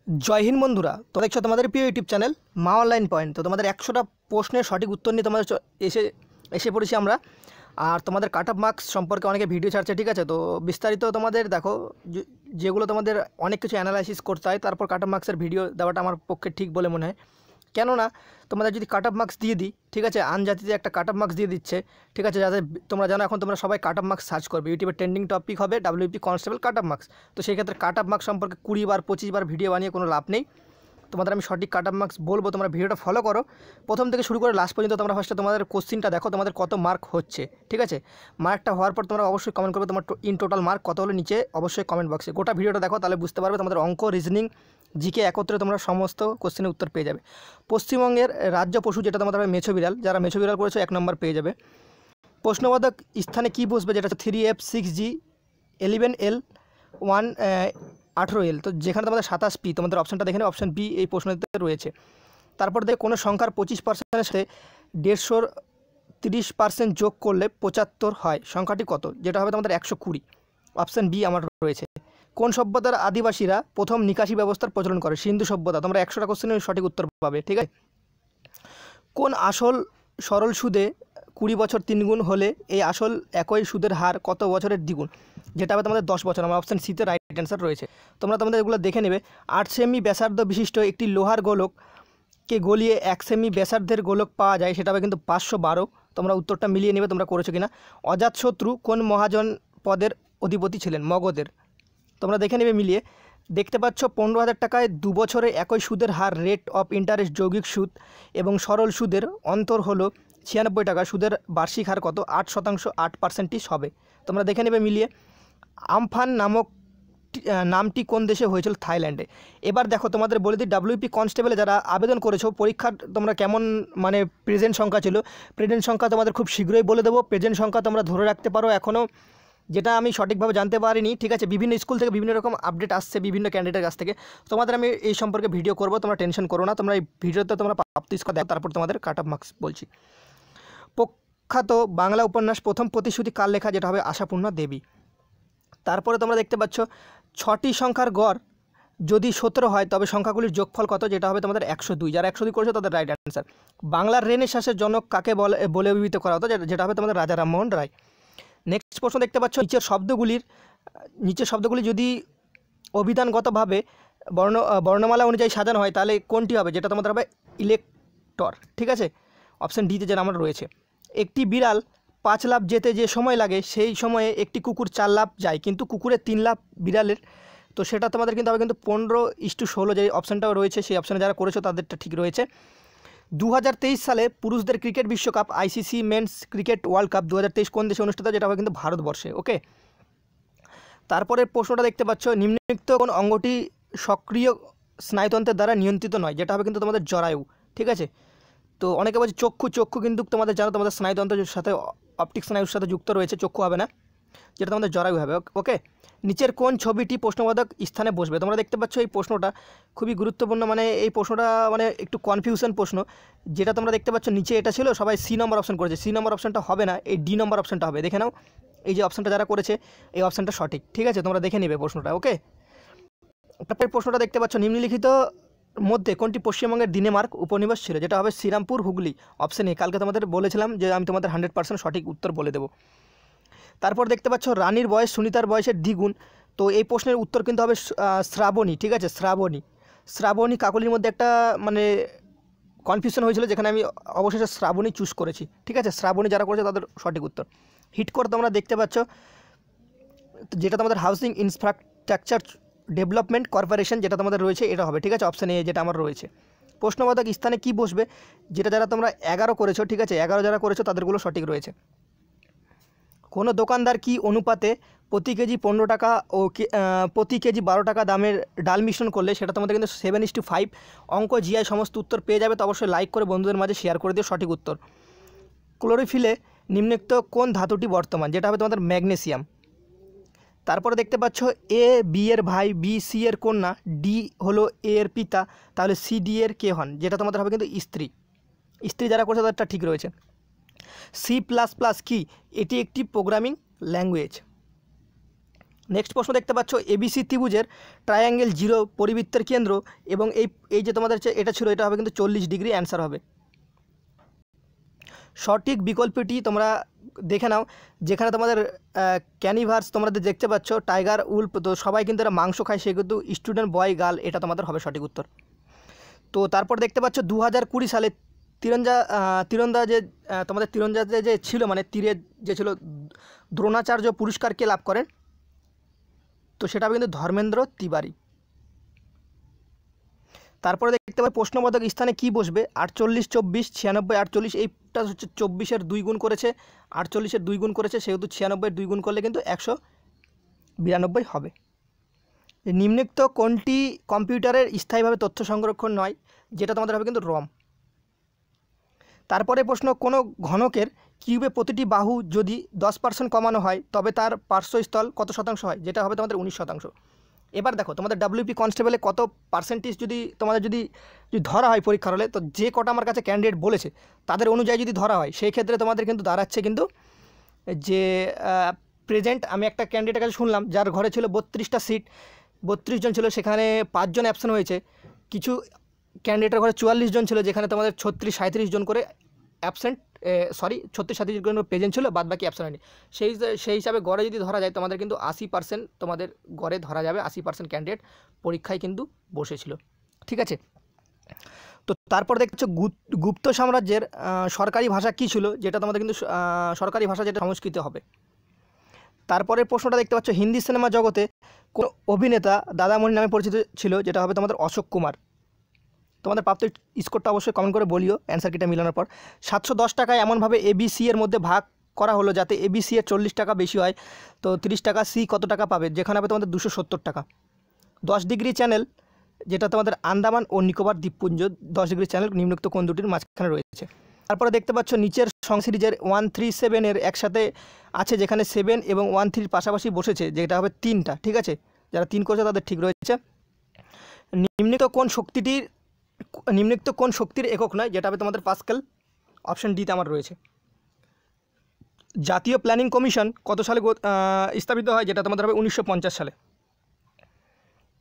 जय हिंद बंधुरा तो देखो तुम्हारे प्रिय यूट्यूब चैनल मा ऑनलाइन पॉइंट। तो तुम्हारे 100टा प्रश्নের সঠিক উত্তর নিয়ে তোমাদের এসে পড়েছি আমরা। আর তোমাদের কাট অফ মার্কস সম্পর্কে অনেকে ভিডিও ছাড়ছে, ঠিক আছে। তো বিস্তারিত তোমাদের দেখো, যেগুলো তোমাদের অনেক কিছু অ্যানালাইসিস করতে হয় তারপর কাট অফ মার্কসের ভিডিও দেওয়াটা আমার পক্ষে ঠিক বলে মনে হয়। কেননা তোমাদের যদি কাট অফ মার্কস দিয়ে দিই, ঠিক আছে, আনজাতিতে একটা কাট অফ মার্কস দিয়ে দিচ্ছে, ঠিক আছে, যাতে তোমরা জানো এখন তোমরা সবাই কাট অফ মার্কস সার্চ করবে, ইউটিউবে ট্রেন্ডিং টপিক হবে WP constable cut off marks. তো সেই ক্ষেত্রে কাট অফ মার্কস সম্পর্কে 20 বার 25 বার ভিডিও বানিয়ে কোনো লাভ নেই। তোমাদের আমি সঠিক কাট অফ মার্কস বলবো, তোমরা ভিডিওটা ফলো করো প্রথম থেকে শুরু করে লাস্ট পর্যন্ত। তোমরা ফার্স্টে তোমাদের কোশ্চিনটা দেখো তোমাদের কত মার্ক হচ্ছে, ঠিক আছে। মার্কটা হওয়ার পর তোমরা অবশ্যই কমেন্ট করবে তোমার ইন টোটাল মার্ক কত হলো, নিচে অবশ্যই কমেন্ট বক্সে গোটা ভিডিওটা দেখো, তাহলে বুঝতে পারবে। তোমাদের অঙ্ক, রিজনিং, জিকে একত্রে তোমরা সমস্ত কোশ্চেনের উত্তর পেয়ে যাবে। পশ্চিমবঙ্গের রাজ্য পশু যেটা তোমাদের হবে মেছো বিড়াল, যারা মেছো বিড়াল করেছো 1 নম্বর পেয়ে যাবে। প্রশ্নবোধক স্থানে কী বসবে, যেটা হচ্ছে 3F 6G 11L 18L। তো যেখানে তোমাদের 27P, তোমাদের অপশানটা দেখে অপশান বি এই প্রশ্নতে রয়েছে। তারপর দেখে কোনো সংখ্যার 25%-এর সাথে 150-র 30% যোগ করলে 75 হয়, সংখ্যাটি কত, যেটা হবে তোমাদের 120। অপশান বি আমার রয়েছে। কোন সভ্যতার আদিবাসীরা প্রথম নিকাশি ব্যবস্থার প্রচলন করে, সিন্ধু সভ্যতা। তোমরা 100টা কোশ্চেনের সঠিক উত্তর পাবে, ঠিক আছে। কোন আসল সরল সুদে 20 বছর 3 গুণ হলে এই আসল একই সুদের হার কত বছরের দ্বিগুণ, যেটা হবে তোমাদের 10 বছর। আমার অপশান সিতে রাইট অ্যান্সার রয়েছে। তোমরা তোমাদের এগুলো দেখে নেবে। 8 সেমি ব্যাসার্ধ বিশিষ্ট একটি লোহার গোলককে গলিয়ে 1 সেমি ব্যাসার্ধের গোলক পাওয়া যায়, সেটা হবে কিন্তু 512। তোমরা উত্তরটা মিলিয়ে নেবে তোমরা করেছো কিনা। অজাতশত্রু কোন মহাজন পদের অধিপতি ছিলেন, মগধের। তোমরা দেখে নেবে মিলিয়ে। দেখতে পাচ্ছ 15,000 টাকায় 2 বছরে একই সুদের হার, রেট অফ ইন্টারেস্ট, যৌগিক সুদ এবং সরল সুদের অন্তর হলো 96 টাকা। সুদের বার্ষিক হার কত, 8%, 8% হবে। তোমরা দেখে নেবে মিলিয়ে। আমফান নামটি কোন দেশে হয়েছিল, থাইল্যান্ডে। এবার দেখো তোমাদের বলে দিই, WP কনস্টেবলে যারা আবেদন করেছো পরীক্ষার তোমরা কেমন মানে প্রেজেন্ট সংখ্যা ছিল। প্রেজেন্ট সংখ্যা তোমাদের খুব শীঘ্রই বলে দেবো। প্রেজেন্ট সংখ্যা তোমরা ধরে রাখতে পারো এখনও, যেটা আমি সঠিকভাবে জানতে পারিনি, ঠিক আছে। বিভিন্ন স্কুল থেকে বিভিন্ন রকম আপডেট আসছে বিভিন্ন ক্যান্ডিডেটের কাছ থেকে। তোমাদের আমি এই সম্পর্কে ভিডিও করব, তোমরা টেনশন করো না। তোমরা এই ভিডিওতে তোমরা প্রাপ্ত স্কোর দেখো, তারপর তোমাদের কাট অফ মার্কস বলছি। প্রখ্যাত বাংলা উপন্যাস প্রথম প্রতিশ্রুতি কার লেখা, যেটা হবে আশাপূর্ণা দেবী। তারপরে তোমরা দেখতে পাচ্ছ 6টি সংখ্যার গড় যদি 17 হয় তবে সংখ্যাগুলির যোগফল কত, যেটা হবে তোমাদের 102। যারা 102 করেছো তাদের রাইট অ্যান্সার। বাংলার রেনেসাঁসের জনক কাকে বলে অভিহিত করা হতো, যেটা হবে তোমাদের রাজা রামমোহন রায়। নেক্সট প্রশ্ন দেখতে পাচ্ছ, নিচের শব্দগুলি যদি অভিধানগতভাবে বর্ণমালা অনুযায়ী সাজানো হয় তাহলে কোনটি হবে, যেটা তোমাদের হবে ইলেক্টর, ঠিক আছে। অপশান ডিতে যেটা আমার রয়েছে। একটি বিড়াল 5 লাফ যেতে যে সময় লাগে সেই সময়ে একটি কুকুর 4 লাফ যায়, কিন্তু কুকুরের 3 লাফ বিড়ালের। তো সেটা তোমাদের কিন্তু হবে কিন্তু 15:16, যে অপশানটাও রয়েছে সেই অপশানে যারা করেছো তাদেরটা ঠিক রয়েছে। 2023 সালে পুরুষদের ক্রিকেট বিশ্বকাপ ICC men's cricket world cup 2023 কোন দেশে অনুষ্ঠিত, যেটা হবে কিন্তু ভারতবর্ষে, ওকে। তারপরে প্রশ্নটা দেখতে পাচ্ছ, নিম্নলিখিত কোন অঙ্গটি সক্রিয় স্নায়ুতন্ত্রের দ্বারা নিয়ন্ত্রিত নয়, যেটা হবে কিন্তু তোমাদের জরায়ু, ঠিক আছে। তো অনেকে বলছে চক্ষু কিন্তু তোমাদের জানো তোমাদের স্নায়ুতন্ত্রের সাথে অপটিক স্নায়ুর সাথে যুক্ত রয়েছে, চক্ষু হবে না, যেটা তোমাদের জরায়ু হবে, ওকে। নিচের কোন ছবিটি প্রশ্নবোধক স্থানে বসবে। তোমরা দেখতে পাচ্ছ এই প্রশ্নটা খুবই গুরুত্বপূর্ণ, মানে এই প্রশ্নটা মানে একটু কনফিউশন প্রশ্ন। যেটা তোমরা দেখতে পাচ্ছ নিচে এটা ছিল, সবাই সি নম্বর অপশান করেছে, সি নম্বর অপশানটা হবে না, এই ডি নম্বর অপশানটা হবে। দেখে নাও এই যে অপশানটা যারা করেছে এই অপশানটা সঠিক, ঠিক আছে। তোমরা দেখে নেবে প্রশ্নটা, ওকে। তারপরে প্রশ্নটা দেখতে পাচ্ছ, নিম্নলিখিত মধ্যে কোনটি পশ্চিমবঙ্গের দিনেমার্ক উপনিবেশ ছিল, যেটা হবে শ্রীরামপুর, হুগলি। Option A. কালকে তোমাদের বলেছিলাম যে আমি তোমাদের 100% সঠিক উত্তর বলে দেবো। তারপর দেখতে পাচ্ছ রানীর বয়স সুনিতার বয়সের দ্বিগুণ। তো এই প্রশ্নের উত্তর কিন্তু হবে শ্রাবণী, ঠিক আছে, শ্রাবণী কাকলির মধ্যে একটা মানে কনফিউশন হয়েছিল, যেখানে আমি অবশেষে শ্রাবণী চুজ করেছি, ঠিক আছে। শ্রাবণী যারা করেছে তাদের সঠিক উত্তর। হিটকোর তোমরা দেখতে পাচ্ছ, যেটা তোমাদের হাউসিং ইনফ্রাস্ট্রাকচার ডেভেলপমেন্ট কর্পোরেশন, যেটা তোমাদের রয়েছে এটা হবে, ঠিক আছে। অপশান এ যেটা আমার রয়েছে। প্রশ্নবোধক স্থানে কি বসবে, যেটা যারা তোমরা 11 করেছো, ঠিক আছে, 11 যারা করেছো তাদেরগুলো সঠিক রয়েছে। কোনো দোকানদার কি অনুপাতে প্রতি কেজি 15 টাকা ও প্রতি কেজি 12 টাকা দামের ডাল মিশ্রণ করলে, সেটা তোমাদের কিন্তু 7:5। অঙ্ক, জিআই সমস্ত উত্তর পেয়ে যাবে। তো অবশ্যই লাইক করে বন্ধুদের মাঝে শেয়ার করে দিও সঠিক উত্তর। ক্লোরোফিলে নিম্নলিখিত কোন ধাতুটি বর্তমান, যেটা হবে তোমাদের ম্যাগনেসিয়াম। তারপরে দেখতে পাচ্ছ এ বি এর ভাই, বি সি এর কন্যা, ডি হলো এ এর পিতা, তাহলে সি ডি এর কে হন, যেটা তোমাদের হবে কিন্তু স্ত্রী যারা করছে তাদেরটা ঠিক রয়েছে। C++ কি, এটি একটি প্রোগ্রামিং ল্যাঙ্গুয়েজ। নেক্সট প্রশ্ন দেখতে পাচ্ছ, এবিসি ত্রিভুজের ট্রায়াঙ্গেল জিরো পরিবৃত্তের কেন্দ্র এবং এই যে তোমাদের এটা ছিল, এটা হবে কিন্তু 40 ডিগ্রি অ্যান্সার হবে। সঠিক বিকল্পটি তোমরা দেখে নাও, যেখানে তোমাদের ক্যানিভার্স তোমরা দেখতে পাচ্ছ, টাইগার, উল্ফ, তো সবাই কিন্তু এরা মাংস খায়, সে কিন্তু স্টুডেন্ট বয় গার্ল, এটা তোমাদের হবে সঠিক উত্তর। তো তারপর দেখতে পাচ্ছ 2020 সালে তীরন্দাজে তোমাদের তীরন্দাজে যে ছিল, মানে তীরের যে ছিল, দ্রোণাচার্য পুরস্কার কে লাভ করেন? তো সেটা হবে কিন্তু ধর্মেন্দ্র তিওয়ারি। তারপরে দেখতে পাই প্রশ্নবোধক স্থানে কি বসবে? 48, 24, 96, 48। এইটা হচ্ছে 24-এর 2 গুণ করেছে, 48-এর 2 গুণ করেছে, সেহেতু 96-এর 2 গুণ করলে কিন্তু 192 হবে। নিম্নোক্ত কোনটি কম্পিউটারের স্থায়ীভাবে তথ্য সংরক্ষণ নয়? যেটা তোমাদের হবে কিন্তু রম। তারপরে প্রশ্ন, কোনো ঘনকের কিউবে প্রতিটি বাহু যদি 10% কমানো হয় তবে তার পার্শ্বস্থল কত শতাংশ হয়? যেটা হবে তোমাদের 19%। এবার দেখো, তোমাদের ডাব্লিউপি কনস্টেবলে কত পার্সেন্টেজ যদি তোমাদের যদি ধরা হয় পরীক্ষার হলে, তো যে কটা আমার কাছে ক্যান্ডিডেট বলেছে তাদের অনুযায়ী যদি ধরা হয়, সেই ক্ষেত্রে তোমাদের কিন্তু দাঁড়াচ্ছে কিন্তু যে প্রেজেন্ট আমি একটা ক্যান্ডিডেটের কাছে শুনলাম যার ঘরে ছিল 32টা সিট, 32 জন ছিল, সেখানে 5 জন অ্যাবসেন্ট হয়েছে। কিছু ক্যান্ডিডেটের ঘরে 44 জন ছিল, যেখানে তোমাদের 36-37 জন করে অ্যাবসেন্ট, 36-37 জন প্রেজেন্ট ছিল, বাদ বাকি অ্যাবসেন্ট হয়নি। সেই হিসাবে গড়ে যদি ধরা যায়, তোমাদের কিন্তু 80% তোমাদের গড়ে ধরা যাবে, 80% ক্যান্ডিডেট পরীক্ষায় কিন্তু বসেছিল। ঠিক আছে। তো তারপর দেখছো গুপ্ত সাম্রাজ্যের সরকারি ভাষা কী ছিল? যেটা তোমাদের কিন্তু সরকারি ভাষা যেটা সংস্কৃত হবে। তারপরে প্রশ্নটা দেখতে পাচ্ছ, হিন্দি সিনেমা জগতে কোন অভিনেতা দাদামণি নামে পরিচিত ছিল? যেটা হবে তোমাদের অশোক কুমার। তোমাদের প্রাপ্ত স্কোরটা অবশ্যই কমেন্ট করে বলিও অ্যান্সার কিটা মিলানোর পর। 710 টাকায় এমনভাবে এবিসি এর মধ্যে ভাগ করা হলো যাতে এবিসি এর 40 টাকা বেশি হয়, তো 30 টাকা সি কত টাকা পাবে? যেখানে হবে তোমাদের 270 টাকা। 10 ডিগ্রি চ্যানেল, যেটা তোমাদের আন্দামান ও নিকোবর দ্বীপপুঞ্জ, 10 ডিগ্রি চ্যানেল নিম্নোক্ত কোন দুটির মাঝখানে রয়েছে? তারপরে দেখতে পাচ্ছ নিচের সং সিরিজের 137 এর একসাথে আছে, যেখানে 7 এবং 13 পাশাপাশি বসেছে, যেটা হবে 3টা। ঠিক আছে, যারা 3 করেছে তাদের ঠিক রয়েছে। নিম্নোক্ত কোন শক্তির একক নয়? যেটা হবে তোমাদের পাস্কেল, অপশন ডিতে আমার রয়েছে। জাতীয় প্ল্যানিং কমিশন কত সালে স্থাপিত হয়? যেটা তোমাদের হবে 1950 সালে।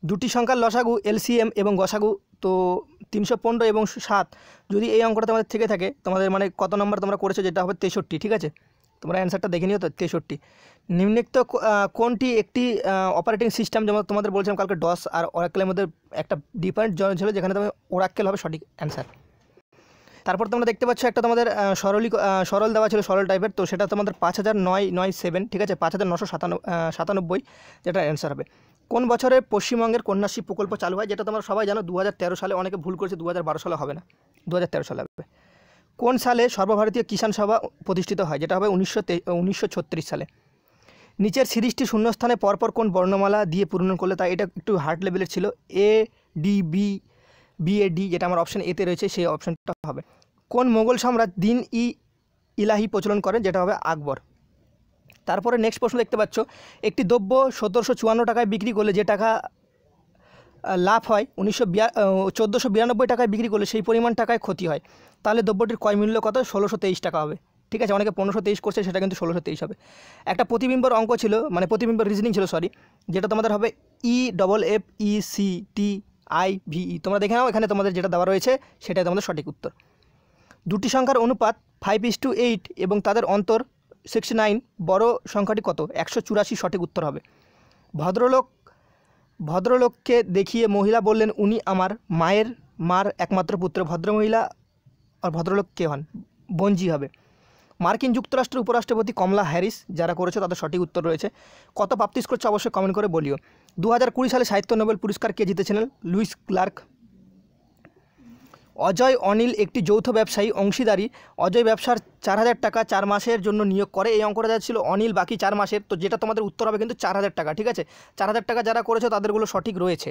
দুটি সংখ্যার লসাগু, এলসিএম এবং গসাগু, তো 315 এবং 7, যদি এই অঙ্কটা তোমাদের থেকে থাকে, তোমাদের মানে কত নম্বর তোমরা করেছো? যেটা হবে 63। ঠিক আছে, তোমরা অ্যান্সারটা দেখে নিও তো, 63। নিম্নোক্ত কোনটি একটি অপারেটিং সিস্টেম? যেমন তোমাদের বলছিলাম কালকে ডস আর ওরাকেলের মধ্যে একটা ডিফারেন্ট জন ছিল, যেখানে তোমার ওরাকেল হবে সঠিক অ্যান্সার। তারপর তোমরা দেখতে পাচ্ছ একটা তোমাদের সরল দেওয়া ছিল, সরল টাইপের, তো সেটা তোমাদের 5997। ঠিক আছে, 5997, যেটা অ্যান্সার হবে। কোন বছরে পশ্চিমবঙ্গের কন্যাশ্রী প্রকল্প চালু হয়? যেটা তোমরা সবাই জানো 2013 সালে, অনেকে ভুল করেছে, 2012 সালে হবে না, 2013 সালে হবে। কোন সালে সর্বভারতীয় কিষাণ সভা প্রতিষ্ঠিত হয়? যেটা হবে 1936 সালে। নিচের সিরিজটি শূন্যস্থানে পরপর কোন বর্ণমালা দিয়ে পূরণ করলে? তা এটা একটু হার্ড লেভেলের ছিল, এ ডি বি বিএডি, যেটা আমার অপশন এতে রয়েছে, সেই অপশনটা হবে। কোন মোগল সম্রাট দিন ইলাহি প্রচলন করেন? যেটা হবে আকবর। তারপরে নেক্সট প্রশ্ন দেখতে পাচ্ছ, একটি দ্রব্য 1754 টাকায় বিক্রি করলে যে টাকা লাভ হয় 1492 টাকায় বিক্রি করলে সেই পরিমাণ টাকায় ক্ষতি হয়, তাহলে দ্রব্যটির ক্রয় মূল্য কত? 1623 টাকা হবে। ঠিক আছে, অনেকে 1523 করছে, সেটা কিন্তু 1623 হবে। একটা প্রতিবিম্বর অঙ্ক ছিল, মানে প্রতিবিম্বর রিজনিং ছিল, সরি, যেটা তোমাদের হবে EFFECTIVE। তোমরা দেখে নাও, এখানে তোমাদের যেটা দেওয়া রয়েছে সেটাই তোমাদের সঠিক উত্তর। দুটি সংখ্যার অনুপাত 5:8 এবং তাদের অন্তর 69, বড় সংখ্যাটি কত? 184 সঠিক উত্তর হবে। ভদ্রলোককে দেখিয়ে মহিলা বললেন, উনি আমার মার একমাত্র পুত্র। ভদ্রমহিলা আর ভদ্রলোক কে হন? বঞ্জি হবে। মার্কিন যুক্তরাষ্ট্রের উপরাষ্ট্রপতি কমলা হ্যারিস, যারা করেছে তাদের সঠিক উত্তর রয়েছে। কত প্রাপ্তিস করছে অবশ্যই কমেন্ট করে বলিও। 2020 সালে সাহিত্য নোবেল পুরস্কার কে জিতেছিলেন? Luis clerk. অজয় অনিল একটি যৌথ ব্যবসায়ী অংশীদারি। অজয় ব্যবসার 4000 টাকা 4 মাসের জন্য নিয়োগ করে। এই অঙ্কটা যা ছিল অনিল বাকি 4 মাসের, তো যেটা তোমাদের উত্তর হবে কিন্তু 4000 টাকা। ঠিক আছে, 4000 টাকা যারা করেছে তাদেরগুলো সঠিক রয়েছে।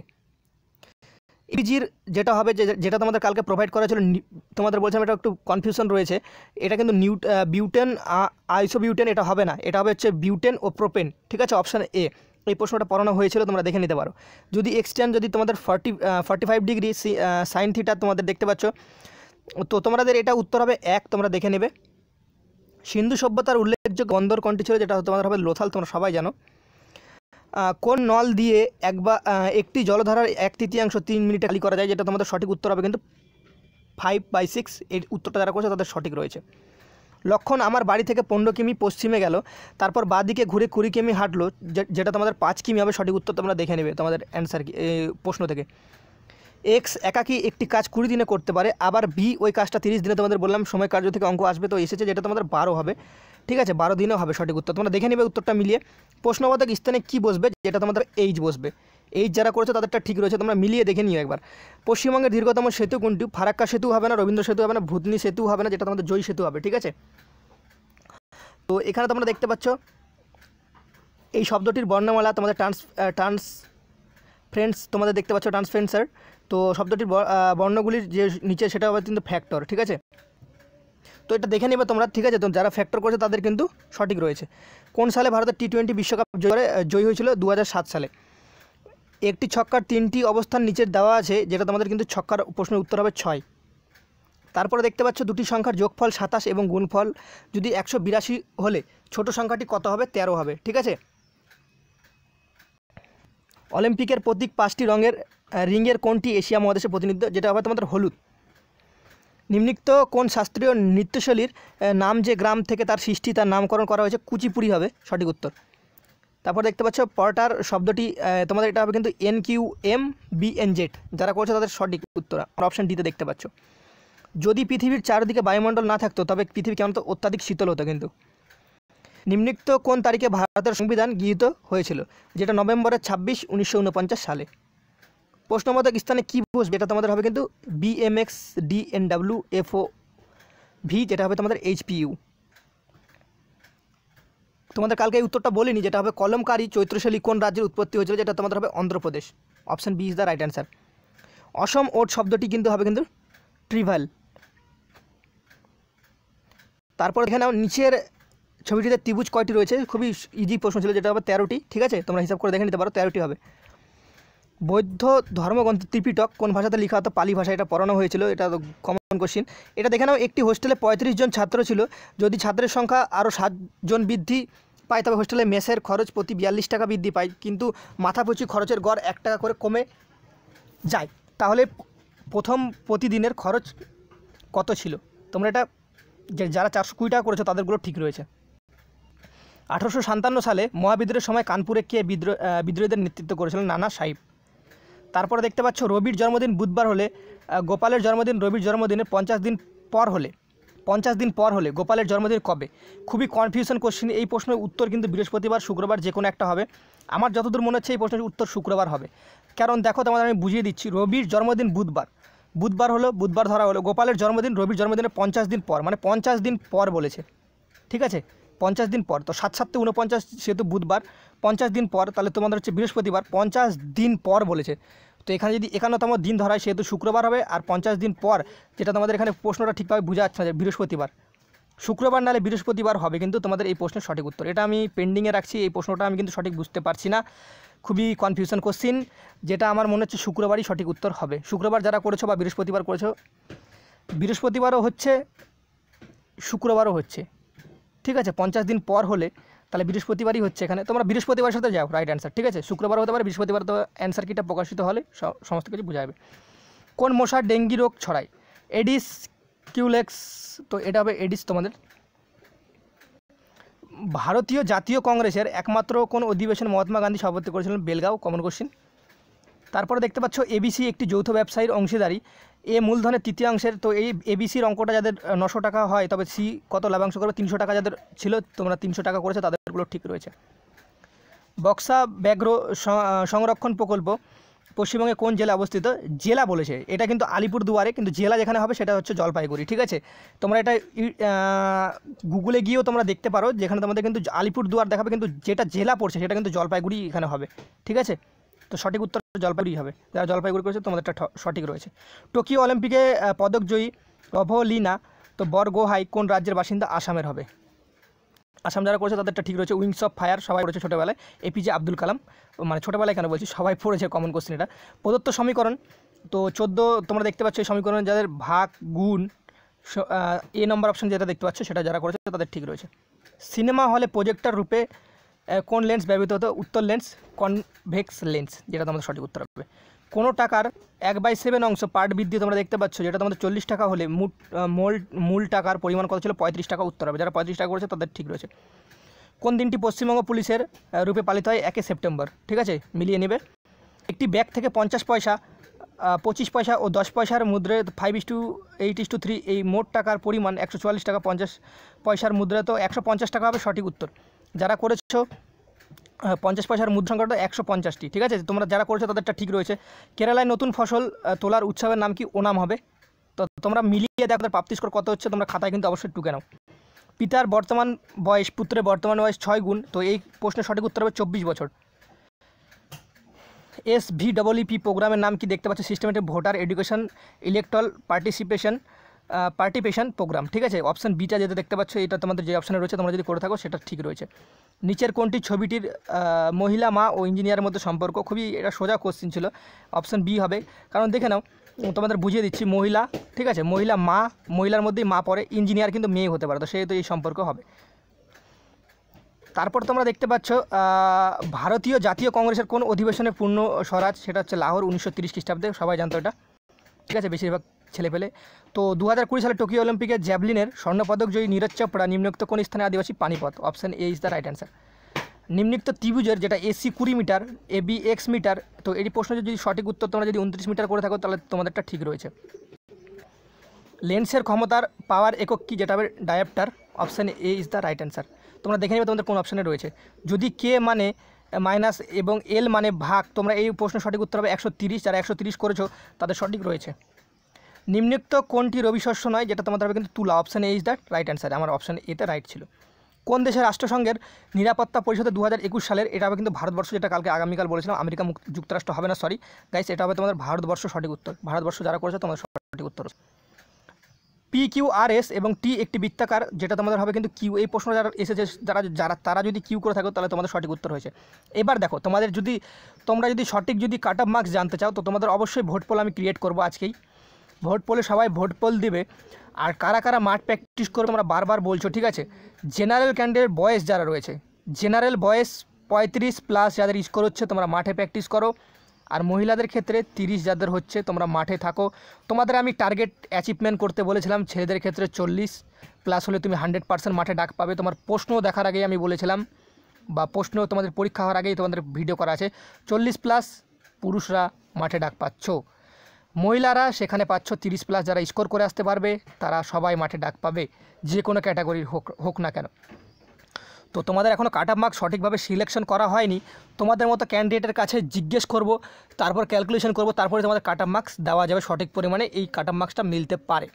ইপিজির যেটা হবে, যেটা তোমাদের কালকে প্রোভাইড করা ছিল, তোমাদের বলছিলাম এটা একটু কনফিউশন রয়েছে, এটা কিন্তু বিউটেন আইসোবিউটেন, এটা হবে না, এটা হবে হচ্ছে বিউটেন ও প্রোপেন। ঠিক আছে, অপশান এ। এই প্রশ্নটা পড়ানো হয়েছিল, তোমরা দেখে নিতে পারো। যদি এক্সটেন্ড, যদি তোমাদের 45 ডিগ্রি সাইন থিটা তোমাদের দেখতে পাচ্ছ, তো তোমাদের এটা উত্তর হবে 1, তোমরা দেখে নেবে। সিন্ধু সভ্যতার উল্লেখযোগ্য বন্দর কোনটি ছিল? যেটা তোমাদের হবে লোথাল, তোমরা সবাই জানো। কোন নল দিয়ে একটি জলধারার 1/3 3 মিনিটে খালি করা যায়, যেটা তোমাদের সঠিক উত্তর হবে কিন্তু 5/6। এই উত্তরটা যারা করেছে তাদের সঠিক রয়েছে। লক্ষণ আমার বাড়ি থেকে 15 কিমি পশ্চিমে গেল, তারপর বাঁদিকে ঘুরে 20 কিমি হাঁটলো, যেটা তোমাদের 5 কিমি হবে। সঠিক উত্তর তোমরা দেখে নেবে তোমাদের অ্যান্সার কি প্রশ্ন থেকে। এক্স একাকি একটি কাজ 20 দিনে করতে পারে, আবার বি ওই কাজটা 30 দিনে। তোমাদের বললাম সময় কার্য থেকে অঙ্ক আসবে, তো এসেছে যেটা তোমাদের 12 হবে। ঠিক আছে, 12 দিনেও হবে সঠিক উত্তর। তোমরা দেখে নেবে উত্তরটা মিলিয়ে। প্রশ্নবোধক স্থানে কি বসবে, যেটা তোমাদের এইচ বসবে। এইচ যারা করেছে তাদেরটা ঠিক রয়েছে, তোমরা মিলিয়ে দেখে নিও একবার। পশ্চিমবঙ্গের দীর্ঘতম সেতু কোনটি? ফারাক্কা সেতু হবে না, রবীন্দ্র সেতু হবে না, ভূতনি সেতু হবে না, যেটা তোমাদের জয়ী সেতু হবে। ঠিক আছে, তো এখানে তোমরা দেখতে পাচ্ছ এই শব্দটির বর্ণমালা তোমাদের ট্রান্সফারেন্স, তোমাদের দেখতে পাচ্ছ ট্রান্সফারেন্সার। তো শব্দটির বর্ণগুলির যে নিচে সেটা হবে কিন্তু ফ্যাক্টর। ঠিক আছে, তো এটা দেখে নেবে তোমরা। ঠিক আছে, তো যারা ফ্যাক্টর করেছে তাদের কিন্তু সঠিক রয়েছে। কোন সালে ভারতের টি-20 বিশ্বকাপ জয়ী হয়েছিল? 2007 সালে। একটি ছক্কার 3টি অবস্থান নিচে দেওয়া আছে, যেটা তোমাদের কিন্তু ছক্কার প্রশ্নের উত্তর হবে 6। তারপরে দেখতে পাচ্ছ দুটি সংখ্যার যোগফল 27 এবং গুণফল যদি 182 হলে ছোট সংখ্যাটি কত হবে? 13 হবে। ঠিক আছে, অলিম্পিকের প্রতীক 5টি রিংয়ের কোনটি এশিয়া মহাদেশে প্রতিনিধিত্ব? যেটা হবে তোমাদের হলুদ। নিম্নলিখিত কোন শাস্ত্রীয় নৃত্যশৈলীর নাম যে গ্রাম থেকে তার সৃষ্টি, তার নামকরণ করা হয়েছে? কুচিপুড়ি হবে সঠিক উত্তর। তারপর দেখতে পাচ্ছ পরটার শব্দটি তোমাদের এটা হবে কিন্তু NQMBNZ। যারা করছে তাদের সঠিক উত্তর অপশান ডিতে দেখতে পাচ্ছ। যদি পৃথিবীর চারদিকে বায়ুমণ্ডল না থাকতো তবে পৃথিবী কেমন তো? অত্যাধিক শীতল হতো কিন্তু। নিম্নলিখিত কোন তারিখে ভারতের সংবিধান গৃহীত হয়েছিল? যেটা নভেম্বরের 26, 1949 সালে। প্রশ্নবোধক স্থানে কী বসবে? এটা তোমাদের হবে কিন্তু BMX DNW FOV, যেটা হবে তোমাদের HPU। তোমাদের কালকে এই উত্তরটা বলিনি, যেটা হবে কলমকারী চৈত্রশৈলী কোন রাজ্যের উৎপত্তি হয়েছিল? যেটা তোমাদের হবে Andhra Pradesh. Option B is the right answer. অসম ওট শব্দটি কিন্তু হবে কিন্তু ট্রিভাল। তারপর এখানে নিচের ছবিটিতে ত্রিভুজ কয়টি রয়েছে? খুবই ইজি প্রশ্ন ছিল, যেটা হবে 13টি। ঠিক আছে, তোমরা হিসাব করে দেখে নিতে পারো, 13টি হবে। বৌদ্ধ ধর্মগ্রন্থ ত্রিপিটক কোন ভাষাতে লেখা হতো? পালি ভাষা। এটা পড়ানো হয়েছিল, এটা কমন কোশ্চিন। এটা দেখে নাও, একটি হোস্টেলে 35 জন ছাত্র ছিল। যদি ছাত্রের সংখ্যা আরও 7 জন বৃদ্ধি পায় তবে হোস্টেলে মেসের খরচ প্রতি 42 টাকা বৃদ্ধি পায়, কিন্তু মাথাপিছু খরচের গড় 1 টাকা করে কমে যায়। তাহলে প্রতিদিনের খরচ কত ছিল? তোমরা এটা যারা 420 টাকা করেছো তাদেরগুলো ঠিক রয়েছে। 1857 সালে মহাবিদ্রোহের সময় কানপুরে কে বিদ্রোহীদের নেতৃত্ব করেছিলেন? নানা সাহেব। তারপরে দেখতে পাচ্ছ রবির জন্মদিন বুধবার হলে গোপালের জন্মদিন রবির জন্মদিনের 50 দিন পর হলে গোপালের জন্মদিন কবে? খুবই কনফিউশন কোশ্চেন। এই প্রশ্নের উত্তর কিন্তু বৃহস্পতিবার, শুক্রবার যে কোনো একটা হবে। আমার যতদূর মনে হচ্ছে এই প্রশ্নের উত্তর শুক্রবার হবে, কারণ দেখো তোমাদের আমি বুঝিয়ে দিচ্ছি। রবির জন্মদিন বুধবার হলো, বুধবার ধরা হলো। গোপালের জন্মদিন রবির জন্মদিনের 50 দিন পর, মানে 50 দিন পর বলেছে। ঠিক আছে, 50 দিন পর, তো 7 7 49 সেহেতু বুধবার, 50 দিন পর, তাহলে তোমাদের হচ্ছে বৃহস্পতিবার। 50 দিন পর বলেছে, তো এখানে যদি 51তম দিন ধরা হয় সেহেতু শুক্রবার হবে। আর 50 দিন পর, যেটা তোমাদের এখানে প্রশ্নটা ঠিকভাবে বোঝা যাচ্ছে না যে বৃহস্পতিবার, শুক্রবার নাহলে বৃহস্পতিবার হবে কিন্তু তোমাদের এই প্রশ্নের সঠিক উত্তর। এটা আমি পেন্ডিংয়ে রাখছি, এই প্রশ্নটা আমি কিন্তু সঠিক বুঝতে পারছি না, খুবই কনফিউশন কোশ্চিন। যেটা আমার মনে হচ্ছে শুক্রবারই সঠিক উত্তর হবে। শুক্রবার যারা করেছো বা বৃহস্পতিবার করেছো, বৃহস্পতিবারও হচ্ছে, শুক্রবারও হচ্ছে। ঠিক আছে, 50 দিন পর হলে তাহলে বৃহস্পতিবারই হচ্ছে এখানে। তোমরা বৃহস্পতিবার সাথে যাও, রাইট অ্যান্সার। ঠিক আছে, শুক্রবার হতে পারে, বৃহস্পতিবার তো অ্যান্সার কিটা প্রকাশিত হলে সমস্ত কিছু বোঝা যাবে। কোন মশা ডেঙ্গি রোগ ছড়ায়? এডিস কিউলেক্স, তো এটা হবে এডিস তোমাদের। ভারতীয় জাতীয় কংগ্রেসের একমাত্র কোন অধিবেশন মহাত্মা গান্ধী সভাপতি করেছিলেন? Belgaum, common question. তারপরে দেখতে পাচ্ছ এবিসি একটি যৌথ ব্যবসায়ীর অংশীদারি, এ মূলধনের তৃতীয়াংশের। তো এই এবিসির অঙ্কটা যাদের 900 টাকা হয়, তবে সি কত লাভাংশ করবে? 300 টাকা যাদের ছিল, তোমরা 300 টাকা করেছে, তাদেরগুলো ঠিক রয়েছে। বক্সা ব্যাঘ্র সংরক্ষণ প্রকল্প পশ্চিমবঙ্গে কোন জেলা অবস্থিত? জেলা বলেছে, এটা কিন্তু আলিপুরদুয়ারে, কিন্তু জেলা যেখানে হবে সেটা হচ্ছে জলপাইগুড়ি। ঠিক আছে, তোমরা এটা গুগলে গিয়েও তোমরা দেখতে পারো, যেখানে তোমাদের কিন্তু আলিপুরদুয়ার দেখাবে, কিন্তু যেটা জেলা পড়ছে সেটা কিন্তু জলপাইগুড়ি এখানে হবে। ঠিক আছে, তো সঠিক উত্তর জলপাইগুড়ি হবে। যারা জলপাইগুড়ি করেছে তোমাদেরটা সঠিক রয়েছে। টোকিও অলিম্পিকে পদকজয়ী রভলিনা তো বরগোহাই কোন রাজ্যের বাসিন্দা? আসামের হবে। আসাম যারা করেছে তাদেরটা ঠিক রয়েছে। উইংস অফ ফায়ার সবাই পড়েছে ছোটোবেলায়, এপিজে আব্দুল কালাম, মানে ছোটোবেলায় কেন বলছি, সবাই পড়েছে, কমন কোশ্চেন এটা। প্রদত্ত সমীকরণ তো 14 তোমরা দেখতে পাচ্ছ। এই সমীকরণ যাদের ভাগ গুণ এ নম্বর অপশান যেটা দেখতে পাচ্ছ সেটা যারা করেছে তাদের ঠিক রয়েছে। সিনেমা হলে প্রজেক্টর রূপে কোন লেন্স ব্যবহৃত হতো? উত্তর লেন্স, কনভেক্স লেন্স, যেটা তোমাদের সঠিক উত্তর হবে। কোনো টাকার 1/7 অংশ পার্ট বৃদ্ধি তোমরা দেখতে পাচ্ছ, যেটা তোমাদের 40 টাকা হলে মূল টাকার পরিমাণ কত ছিল? 35 টাকা। উত্তর হবে, যারা 35 টাকা করেছে তাদের ঠিক রয়েছে। কোন দিনটি পশ্চিমবঙ্গ পুলিশের রূপে পালিত হয়? 1 সেপ্টেম্বর। ঠিক আছে, মিলিয়ে নেবে। একটি ব্যাগ থেকে 50 পয়সা, 25 পয়সা ও 10 পয়সার মুদ্রায় 5:8:3 এই মোট টাকার পরিমাণ 144 টাকা। 50 পয়সার মুদ্রায় তো 150 টাকা হবে সঠিক উত্তর। যারা করেছো 50 পয়সার মুদ্রা সংখ্যাটা 150টি। ঠিক আছে, তোমরা যারা করেছো তাদেরটা ঠিক রয়েছে। কেরালায় নতুন ফসল তোলার উৎসবের নাম কি? ওনাম হবে। তো তোমরা মিলিয়ে দেখো প্রাপ্তি স্কোর কত হচ্ছে, তোমরা খাতায় কিন্তু অবশ্যই টুকে নাও। পিতার বর্তমান বয়স, পুত্রের বর্তমান বয়স 6 গুণ। তো এই প্রশ্নের সঠিক উত্তর হবে 24 বছর। SVEEP প্রোগ্রামের নাম কি? দেখতে পাচ্ছ systematic voter education electoral participation programme. ঠিক আছে, অপশান বিটা যেটা দেখতে পাচ্ছ, এটা তোমাদের যে অপশানে রয়েছে তোমরা যদি করে থাকো সেটা ঠিক রয়েছে। নিচের কোনটি ছবিটির মহিলা, মা ও ইঞ্জিনিয়ারের মধ্যে সম্পর্ক? খুবই এটা সোজা কোশ্চিন ছিল, অপশান বি হবে। কারণ দেখে নাও, তোমাদের বুঝিয়ে দিচ্ছি, মহিলা, ঠিক আছে, মহিলা মা, মহিলার মধ্যেই মা পড়ে, ইঞ্জিনিয়ার কিন্তু মেয়ে হতে পারে, তো সেহেতু এই সম্পর্ক হবে। তারপর তোমরা দেখতে পাচ্ছ ভারতীয় জাতীয় কংগ্রেসের কোন অধিবেশনে পূর্ণ স্বরাজ? সেটা হচ্ছে লাহোর, 1930 খ্রিস্টাব্দে। সবাই জানতো এটা, ঠিক আছে, বেশিরভাগ ছেলেপেলে। তো 2020 সালে টোকিও অলিম্পিকে জ্যাভলিনের স্বর্ণপদক জয়ী নীরজ চোপড়া নিম্নোক্ত কোন স্থানে আদিবাসী? Panipat. Option A is the right answer. নিম্নোক্ত ত্রিভুজের, যেটা AC 20 metre, AB X metre, তো এই প্রশ্ন যদি সঠিক উত্তর তোমরা যদি 29 মিটার করে থাকো তাহলে তোমাদেরটা ঠিক রয়েছে। লেন্সের ক্ষমতার পাওয়ার একক কি? যেটা হবে dioptre. Option A is the right answer. তোমরা দেখে নেবে তোমাদের কোন অপশানে রয়েছে। যদি কে মানে মাইনাস এবং এল মানে ভাগ, তোমরা এই প্রশ্নের সঠিক উত্তর হবে 130। যারা 130 করেছো তাদের সঠিক রয়েছে। নিম্নোক্ত কোনটি রবি শস্য নয়? যেটা তোমাদের হবে কিন্তু তুলা। Option A is the right answer. আমার অপশান এতে রাইট ছিল। কোন দেশের রাষ্ট্রসংঘের নিরাপত্তা পরিষদে 2021 সালের? এটা হবে কিন্তু ভারতবর্ষ, যেটা আগামীকাল বলেছিলাম। আমেরিকা যুক্তরাষ্ট্র হবে না, সরি গাইস, এটা হবে তোমাদের ভারতবর্ষ সঠিক উত্তর। ভারতবর্ষ যারা করেছে তোমাদের সঠিক উত্তর। PQRS এবং T একটি বৃত্তাকার, যেটা তোমাদের হবে কিন্তু কিউ। এই প্রশ্ন যারা এসেছে, তারা যদি কিউ করে থাকো তাহলে তোমাদের সঠিক উত্তর হয়েছে। এবার দেখো, তোমরা যদি সঠিক কাট অফ মার্কস জানতে চাও, তো তোমাদের অবশ্যই ভোট পোল আমি ক্রিয়েট করবো আজকেই। ভোট পোলে সবাই ভোট পোল দিবে। আর কারা কারা মাঠ প্র্যাকটিস করবে তোমরা বারবার বলছো, ঠিক আছে। জেনারেল ক্যান্ডিডেট বয়েস যারা রয়েছে, জেনারেল বয়েস 35+ যাদের স্কোর হচ্ছে, তোমরা মাঠে প্র্যাকটিস করো। আর মহিলাদের ক্ষেত্রে 30 যাদের হচ্ছে, তোমরা মাঠে থাকো। তোমাদের আমি টার্গেট অ্যাচিভমেন্ট করতে বলেছিলাম। ছেলেদের ক্ষেত্রে 40+ হলে তুমি 100% মাঠে ডাক পাবে। তোমার প্রশ্ন দেখার আগেই আমি বলেছিলাম, বা প্রশ্ন তোমাদের পরীক্ষা হওয়ার আগেই তোমাদের ভিডিও করা আছে, 40+ পুরুষরা মাঠে ডাক পাচ্ছ। মহিলারা সেখানে পাচ্ছ 30+। যারা স্কোর করে আসতে পারবে তারা সবাই মাঠে ডাক পাবে, যে কোনো ক্যাটাগরির হোক না কেন। তো তোমাদের এখনও কাট অফ মার্কস সঠিকভাবে সিলেকশন করা হয়নি। তোমাদের মতো ক্যান্ডিডেটের কাছে জিজ্ঞেস করব, তারপর ক্যালকুলেশন করব, তারপরে তোমাদের কাট অফ মার্কস দেওয়া যাবে সঠিক পরিমাণে। এই কাট অফ মার্কসটা মিলতে পারে।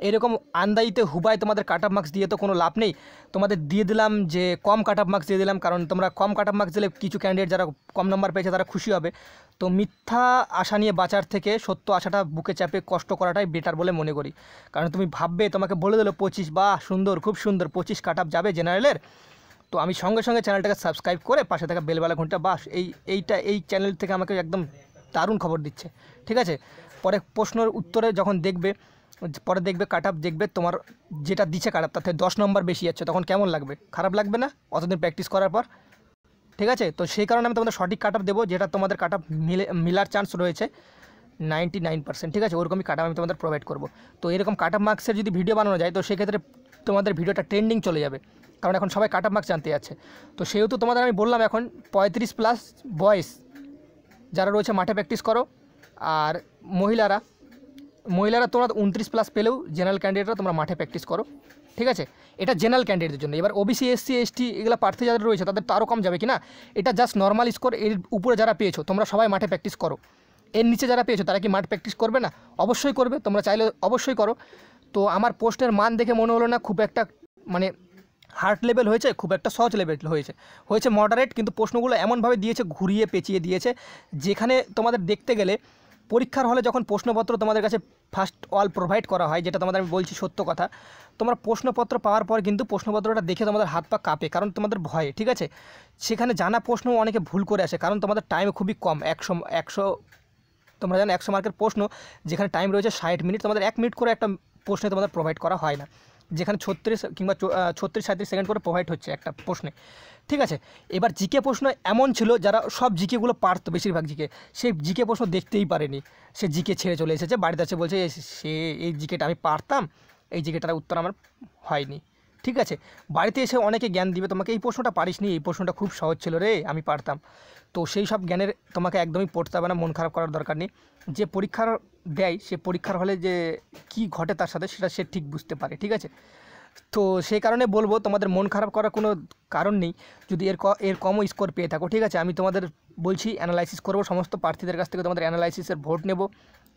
এরকম আন্দাজিতে হুবাই তোমাদের কাট অফ মার্কস দিয়ে তো কোনো লাভ নেই। তোমাদের দিয়ে দিলাম যে কম কাট অফ মার্কস দিয়ে দিলাম, কারণ তোমরা কম কাট অফ মার্কস দিলে কিছু ক্যান্ডিডেট যারা কম নাম্বার পেয়েছে তারা খুশি হবে। তো মিথ্যা আশা নিয়ে বাঁচার থেকে সত্য আশাটা বুকে চাপে কষ্ট করাটাই বেটার বলে মনে করি। কারণ তুমি ভাববে, তোমাকে বলে দিল 25, বা সুন্দর, খুব সুন্দর 25 কাট অফ যাবে জেনারেলের, তো আমি সঙ্গে সঙ্গে চ্যানেলটাকে সাবস্ক্রাইব করে পাশে থাকা বেলবেলা ঘন্টা, বাস এই চ্যানেল থেকে আমাকে একদম দারুণ খবর দিচ্ছে, ঠিক আছে। পরে প্রশ্নের উত্তরে যখন দেখবে, পরে দেখবে কাট অফ, দেখবে তোমার যেটা দিচ্ছে কাট অফ তাতে 10 নম্বর বেশি যাচ্ছে, তখন কেমন লাগবে? খারাপ লাগবে না? অতদিন প্র্যাকটিস করার পর, ঠিক আছে। তো সেই কারণে আমি তোমাদের সঠিক কাট অফ দেবো, যেটা তোমাদের কাট অফ মিলার চান্স রয়েছে 99%, ঠিক আছে। ওরকমই কাট অফ আমি তোমাদের প্রোভাইড করবো। তো এরকম কাট অফ মার্কসের যদি ভিডিও বানানো যায়, তো সেক্ষেত্রে তোমাদের ভিডিওটা ট্রেন্ডিং চলে যাবে, কারণ এখন সবাই কাট অফ মার্কস জানতে যাচ্ছে। তো সেহেতু তোমাদের আমি বললাম, এখন 35+ বয়েস যারা রয়েছে মাঠে প্র্যাকটিস করো। আর মহিলারা তোমরা 29+ পেলেও জেনারেল ক্যান্ডিডেটরা তোমরা মাঠে প্র্যাকটিস করো, ঠিক আছে। এটা জেনারেল ক্যান্ডিডেটদের জন্য। এবার OBC SC ST এগুলো প্রার্থী যারা রয়েছে তাদের তো আরও কম যাবে কি না। এটা জাস্ট নর্মাল স্কোর। এর উপরে যারা পেয়েছো তোমরা সবাই মাঠে প্র্যাকটিস করো। এর নিচে যারা পেয়েছো তারা কি মাঠ প্র্যাকটিস করবে না? অবশ্যই করবে, তোমরা চাইলে অবশ্যই করো। তো আমার পোস্টের মান দেখে মনে হলো না খুব একটা মানে হার্ড লেভেল হয়েছে, খুব একটা সহজ লেভেল হয়েছে মডারেট। কিন্তু প্রশ্নগুলো এমনভাবে দিয়েছে, ঘুরিয়ে পেঁচিয়ে দিয়েছে, যেখানে তোমাদের দেখতে গেলে পরীক্ষার হলে যখন প্রশ্নপত্র তোমাদের কাছে ফার্স্ট অল প্রোভাইড করা হয়, যেটা তোমাদের আমি বলছি সত্য কথা, তোমরা প্রশ্নপত্র পাওয়ার পর কিন্তু প্রশ্নপত্রটা দেখে তোমাদের হাত পা কাঁপে, কারণ তোমাদের ভয়ে, ঠিক আছে। সেখানে জানা প্রশ্ন অনেকে ভুল করে আসে, কারণ তোমাদের টাইম খুবই কম। 100 তোমরা জানো 100 মার্কের প্রশ্ন, যেখানে টাইম রয়েছে 60 মিনিট, তোমাদের 1 মিনিট করে একটা প্রশ্নে তোমাদের প্রোভাইড করা হয় না, যেখানে 36 কিংবা 36-37 সেকেন্ড করে প্রোভাইড হচ্ছে একটা প্রশ্নে। ঠিক আছে। এবার জিকে প্রশ্ন এমন ছিল যারা সব জিকেগুলো পারতো, বেশিরভাগ জিকে, সেই জিকে প্রশ্ন দেখতেই পারেনি, সে জিকে ছেড়ে চলে এসেছে, বাড়িতে আছে বলছে সে এই জিকেটা আমি পারতাম, এই জিকেটার উত্তর আমার হয়নি। ঠিক আছে, বাড়িতে এসে অনেকে জ্ঞান দিবে তোমাকে, এই প্রশ্নটা পারিসনি, এই প্রশ্নটা খুব সহজ ছিল রে, আমি পারতাম। তো সেই সব জ্ঞানের তোমাকে একদমই পড়তে হবে না, মন খারাপ করার দরকার নেই। যে পরীক্ষার দেয় সে পরীক্ষার হলে যে কি ঘটে তার সাথে সেটা সে ঠিক বুঝতে পারে। ঠিক আছে, তো সেই কারণে বলবো তোমাদের মন খারাপ করার কোনো কারণ নেই যদি এর কমও স্কোর পেয়ে থাকো। ঠিক আছে, আমি তোমাদের বলছি অ্যানালাইসিস করবো, সমস্ত প্রার্থীদের কাছ থেকে তোমাদের অ্যানালাইসিসের ভোট নেব,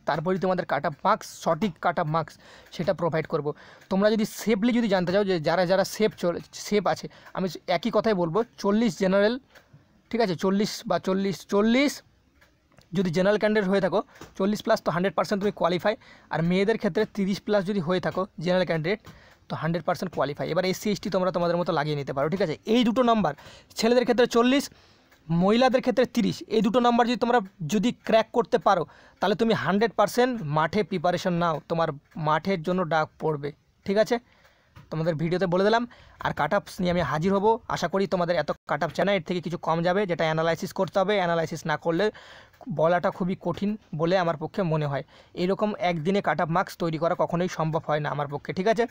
তারপরেই তোমাদের কাট অফ মার্কস, সঠিক কাট অফ মার্কস সেটা প্রোভাইড করব। তোমরা যদি সেফলি যদি জানতে চাও যে যারা যারা সেফ আছে, আমি একই কথাই বলবো, 40 জেনারেল, ঠিক আছে, 40 যদি জেনারেল ক্যান্ডিডেট হয়ে থাকো 40+ তো 100% তুমি কোয়ালিফাই। আর মেয়েদের ক্ষেত্রে 30+ যদি হয়ে থাকো জেনারেল ক্যান্ডিডেট তো 100% কোয়ালিফাই। এবার SC ST তোমরা তোমাদের মতো লাগিয়ে নিতে পারো। ঠিক আছে, এই দুটো নাম্বার, ছেলেদের ক্ষেত্রে 40, মহিলাদের ক্ষেত্রে 30, এই দুটো নাম্বার যদি তোমরা যদি ক্র্যাক করতে পারো তাহলে তুমি 100% মাঠে প্রিপারেশন নাও, তোমার মাঠের জন্য ডাক পড়বে। ঠিক আছে, তোমাদের ভিডিওতে বলে দিলাম। আর কাট অফস নিয়ে আমি হাজির হব, আশা করি তোমাদের এত কাট অফ চ্যানেল এর থেকে কিছু কম যাবে, যেটা অ্যানালাইসিস করতে হবে, অ্যানালাইসিস না করলে বলাটা খুবই কঠিন বলে আমার পক্ষে মনে হয়। এইরকম একদিনে কাট অফ মার্কস তৈরি করা কখনোই সম্ভব হয় না আমার পক্ষে। ঠিক আছে,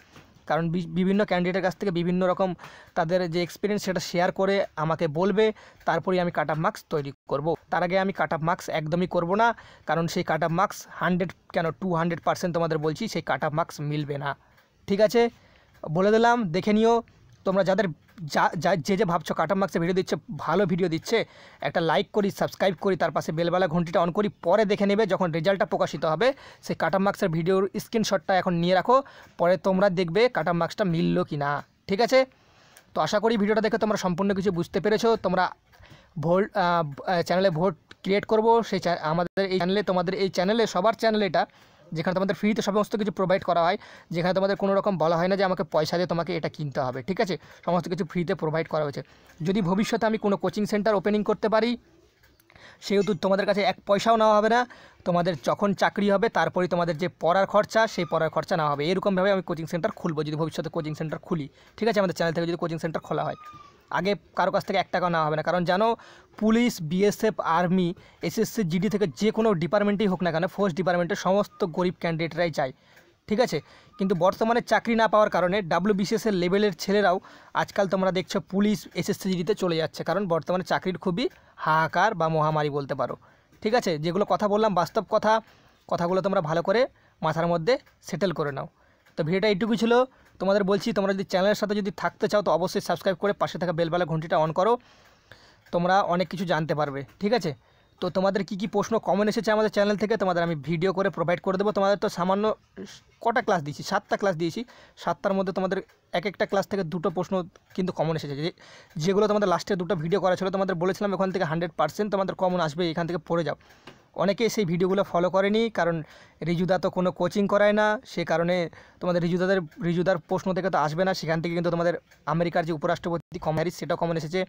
কারণ বিভিন্ন ক্যান্ডিডেটের কাছ থেকে বিভিন্ন রকম তাদের যে এক্সপিরিয়েন্স সেটা শেয়ার করে আমাকে বলবে, তারপরেই আমি কাট অফ মার্কস তৈরি করব। তার আগে আমি কাট অফ মার্কস একদমই করব না, কারণ সেই কাট অফ মার্কস 100 কেন 200% তোমাদের বলছি সেই কাট অফ মার্কস মিলবে না। ঠিক আছে, বলে দিলাম, দেখে নিও। তোমরা যাদের যে ভাবছো কাট অফ মার্কসে ভিডিও দিচ্ছে, ভালো ভিডিও দিচ্ছে, একটা লাইক করি, সাবস্ক্রাইব করি, তার পাশে বেলবেলা ঘন্টিটা অন করি, পরে দেখে নেবে যখন রেজাল্টটা প্রকাশিত হবে সেই কাট অফ মার্কসের ভিডিওর স্ক্রিনশটটা এখন নিয়ে রাখো, পরে তোমরা দেখবে কাট অফ মার্কসটা মিললো কি না। ঠিক আছে, তো আশা করি ভিডিওটা দেখে তোমরা সম্পূর্ণ কিছু বুঝতে পেরেছো। তোমরা চ্যানেলে ভোট ক্রিয়েট করবো, সেই আমাদের এই চ্যানেলে, তোমাদের এই চ্যানেলে, সবার চ্যানেলে এটা, যেখানে তোমাদের ফ্রিতে সমস্ত কিছু প্রোভাইড করা হয়, যেখানে তোমাদের কোনো রকম বলা হয় না যে আমাকে পয়সা দিয়ে তোমাকে এটা কিনতে হবে। ঠিক আছে, সমস্ত কিছু ফ্রিতে প্রোভাইড করা হয়েছে। যদি ভবিষ্যতে আমি কোনো কোচিং সেন্টার ওপেনিং করতে পারি, সেহেতু তোমাদের কাছে এক পয়সাও নেওয়া হবে না, তোমাদের যখন চাকরি হবে তারপরেই তোমাদের যে পড়ার খরচা, সেই পড়ার খরচা নেওয়া হবে। এরকমভাবে আমি কোচিং সেন্টার খুলবো, যদি ভবিষ্যতে কোচিং সেন্টার খুলি। ঠিক আছে, আমাদের চ্যানেল থেকে যদি কোচিং সেন্টার খোলা হয়, আগে কারো কাছ থেকে 1 টাকাও নেওয়া হবে না। কারণ জানো, police, BSF, army, SSC, GD থেকে যে কোনো ডিপার্টমেন্টেই হোক না কেন, ফোর্স ডিপার্টমেন্টের সমস্ত গরিব ক্যান্ডিডেটরাই চায়। ঠিক আছে, কিন্তু বর্তমানে চাকরি না পাওয়ার কারণে WBCS এর লেভেলের ছেলেরাও আজকাল তোমরা দেখছো পুলিশ, SSC, GDতে চলে যাচ্ছে, কারণ বর্তমানে চাকরির খুবই হাহাকার বা মহামারী বলতে পারো। ঠিক আছে, যেগুলো কথা বললাম বাস্তব কথাগুলো তোমরা ভালো করে মাথার মধ্যে সেটেল করে নাও। তো ভিডিওটা এইটুকুই ছিল। তোমাদের বলছি, তোমরা যদি চ্যানেলের সাথে যদি থাকতে চাও তো অবশ্যই সাবস্ক্রাইব করে পাশে থাকা বেলবেলা ঘন্টিটা অন করো, তোমরা অনেক কিছু জানতে পারবে। ঠিক আছে, তো তোমাদের কি প্রশ্ন কমন এসেছে আমাদের চ্যানেল থেকে তোমাদের আমি ভিডিও করে প্রোভাইড করে দেবো। তোমাদের তো সামান্য কটা ক্লাস দিয়েছি, 7টা ক্লাস দিয়েছি, 7টার মধ্যে তোমাদের একটা ক্লাস থেকে 2টো প্রশ্ন কিন্তু কমন এসেছে, যেগুলো তোমাদের লাস্টে 2টো ভিডিও করা ছিল, তোমাদের বলেছিলাম ওখান থেকে 100% তোমাদের কমন আসবে, এখান থেকে পড়ে যাও। অনেকে সেই ভিডিওগুলো ফলো করেনি, কারণ রিজুদা তো কোনো কোচিং করায় না, সে কারণে তোমাদের রিজুদার প্রশ্ন থেকে তো আসবে না। সেখান থেকে কিন্তু তোমাদের আমেরিকার যে উপরাষ্ট্রপতি কমন হ্যারিস সেটা কমন এসেছে,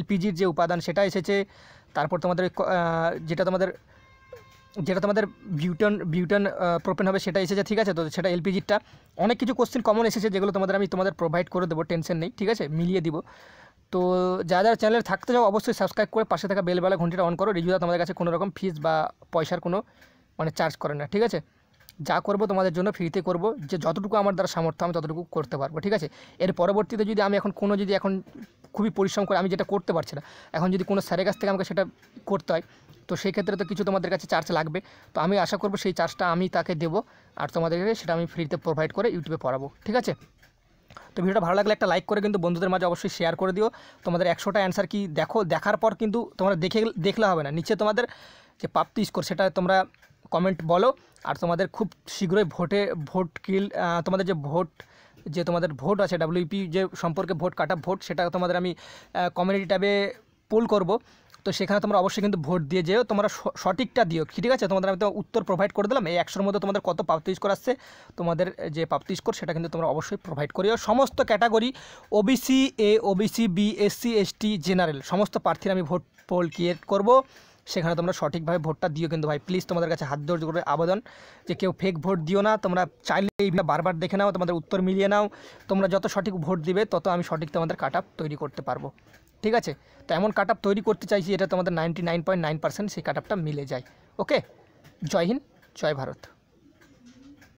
LPGর যে উপাদান সেটা এসেছে, তারপর তোমাদের যেটা তোমাদের বিউটান প্রোপেন হবে সেটা এসেছে। ঠিক আছে, তো সেটা LPGটা, অনেক কিছু কোশ্চেন কমন এসেছে যেগুলো তোমাদের প্রোভাইড করে দেবো, টেনশন নেই। ঠিক আছে, মিলিয়ে দিব। তো যারা চ্যানেলে থাকতে চাও অবশ্যই সাবস্ক্রাইব করে পাশে থাকা বেলবেলা ঘন্টিটা অন করো। রিজুদা তোমাদের কাছে কোনো রকম ফিস বা পয়সার কোনো চার্জ করে না। ঠিক আছে, যা করব তোমাদের জন্য ফ্রিতে করব, যে যতটুকু আমার দ্বারা সামর্থ্য আমি ততটুকু করতে পারবো। ঠিক আছে, এর পরবর্তীতে যদি আমি এখন খুবই পরিশ্রম করে আমি যেটা করতে পারছি না, এখন যদি কোনো স্যারের কাছ থেকে আমাকে সেটা করতে হয়, তো সেই ক্ষেত্রে তো কিছু তোমাদের কাছে চার্জ লাগবে। তো আমি আশা করব সেই চার্জটা আমি তাকে দেবো, আর তোমাদেরকে সেটা আমি ফ্রিতে প্রোভাইড করে ইউটিউবে পড়াবো। ঠিক আছে, তো ভিডিওটা ভালো লাগলে একটা লাইক করে কিন্তু বন্ধুদের মাঝে অবশ্যই শেয়ার করে দিও। তোমাদের 100টা অ্যান্সার কি দেখার পর কিন্তু তোমরা দেখলে হবে না, নিচে তোমাদের যে প্রাপ্তি স্কোর সেটা তোমরা কমেন্ট বলো। আর তোমাদের খুব শীঘ্রই তোমাদের ভোট আছে, WEP যে সম্পর্কে ভোট কাটা ভোট, সেটা তোমাদের আমি কমিউনিটি ট্যাবে পোল করব, তো সেখানে তোমরা অবশ্যই কিন্তু ভোট দিয়ে যেও, তোমরা সঠিকটা দিও। ঠিক আছে, তোমাদের আমি তো উত্তর প্রোভাইড করে দিলাম, এই 100-র মধ্যে তোমাদের কত প্রাপ্তি স্কোর আসছে, তোমাদের যে প্রাপ্তি স্কোর সেটা কিন্তু তোমরা অবশ্যই প্রোভাইড করিও। সমস্ত category OBC A, OBC B, SC ST, general সমস্ত প্রার্থীর আমি ভোট পোল ক্রিয়েট করব, সেখানে তোমরা সঠিকভাবে ভোটটা দিও কিন্তু ভাই, প্লিজ তোমাদের কাছে হাত জোড় করে আবেদন যে কেউ ফেক ভোট দিও না। তোমরা চাইলে এই বারবার দেখে নাও, তোমাদের উত্তর মিলিয়ে নাও, তোমরা যত সঠিক ভোট দিবে তত আমি সঠিক তোমাদের কাট অফ তৈরি করতে পারবো। ঠিক আছে। তো এমন কাট আপ তৈরি করতে চাইছি এটা তোমাদের 99.9% সেই কাট আপটা মিলে যায়। ওকে, জয় হিন্দ, জয় ভারত।